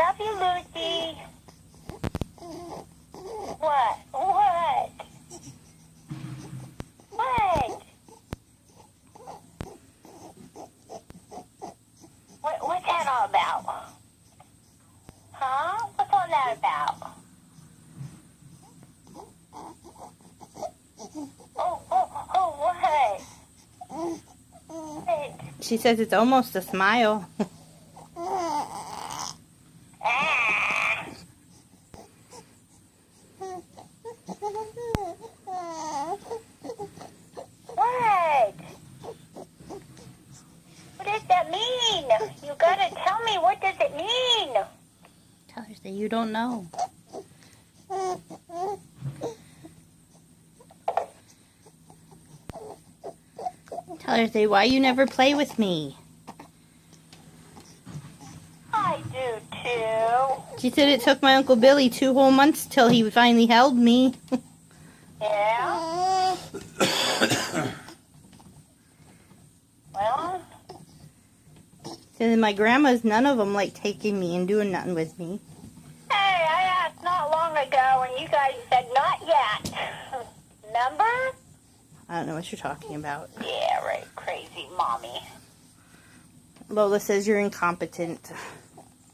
love you, Lucy. What? What? What? What's that all about? Huh? What's all that about? What? What? She says it's almost a smile. Ah. What? What does that mean? You gotta tell me, what does it mean? Tell her that you don't know. Tell her say why you never play with me. I do too. She said it took my Uncle Billy 2 whole months till he finally held me. Yeah? Well, Said my grandma's, none of them like taking me and doing nothing with me. hey, I asked not long ago and you guys said not yet. Remember? I don't know what you're talking about. Yeah, right. Crazy mommy. Lola says you're incompetent.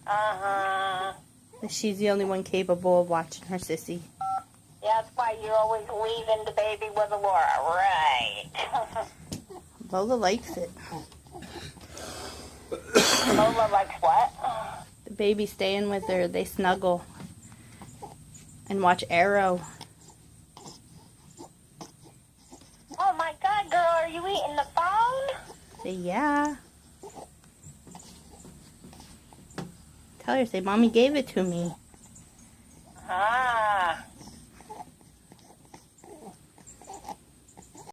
Uh-huh. She's the only one capable of watching her sissy. Yeah, that's why you're always leaving the baby with Laura. Right. Lola likes it. Lola likes what? The baby staying with her, they snuggle and watch Arrow. Oh my God, girl, are you eating the phone? Say yeah. Tell her, say mommy gave it to me. Ah.